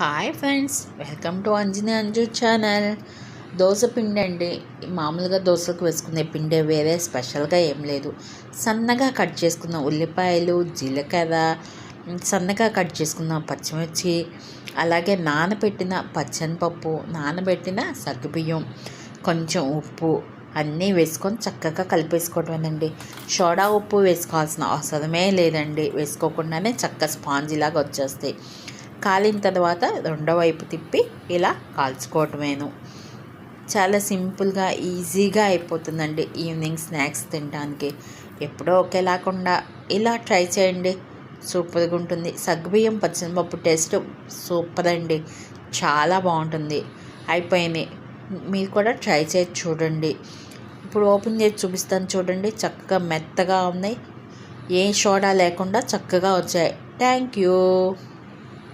Hi friends, welcome to Anju channel. Dosa పిండి అండి. మామూలుగా దోశలకు వేసుకునే పిండి, వేరే స్పెషల్గా ఏం లేదు. సన్నగా కట్ చేసుకున్న ఉల్లిపాయలు, జీలకర్ర, సన్నగా కట్ చేసుకున్న పచ్చిమిర్చి, అలాగే నానబెట్టిన పచ్చనిపప్పు, నానబెట్టిన సగ్గుబియ్యం, కొంచెం ఉప్పు అన్నీ వేసుకొని చక్కగా కలిపేసుకోవటమేనండి. సోడా ఉప్పు వేసుకోవాల్సిన అవసరమే లేదండి. వేసుకోకుండానే చక్క స్పాంజిలాగా వచ్చేస్తాయి. కాలిన తర్వాత రెండో వైపు తిప్పి ఇలా కాల్చుకోవటమేను. చాలా సింపుల్గా ఈజీగా అయిపోతుందండి ఈవినింగ్ స్నాక్స్ తినడానికి. ఎప్పుడో ఒకేలాకుండా ఇలా ట్రై చేయండి, సూపర్గా ఉంటుంది. సగ్గుబియ్యం పచ్చనిపప్పు టేస్ట్ సూపర్ అండి, చాలా బాగుంటుంది. అయిపోయినాయి, మీరు కూడా ట్రై చేసి చూడండి. ఇప్పుడు ఓపెన్ చేసి చూపిస్తాను చూడండి. చక్కగా మెత్తగా ఉన్నాయి, ఏ సోడా లేకుండా చక్కగా వచ్చాయి. Thank you.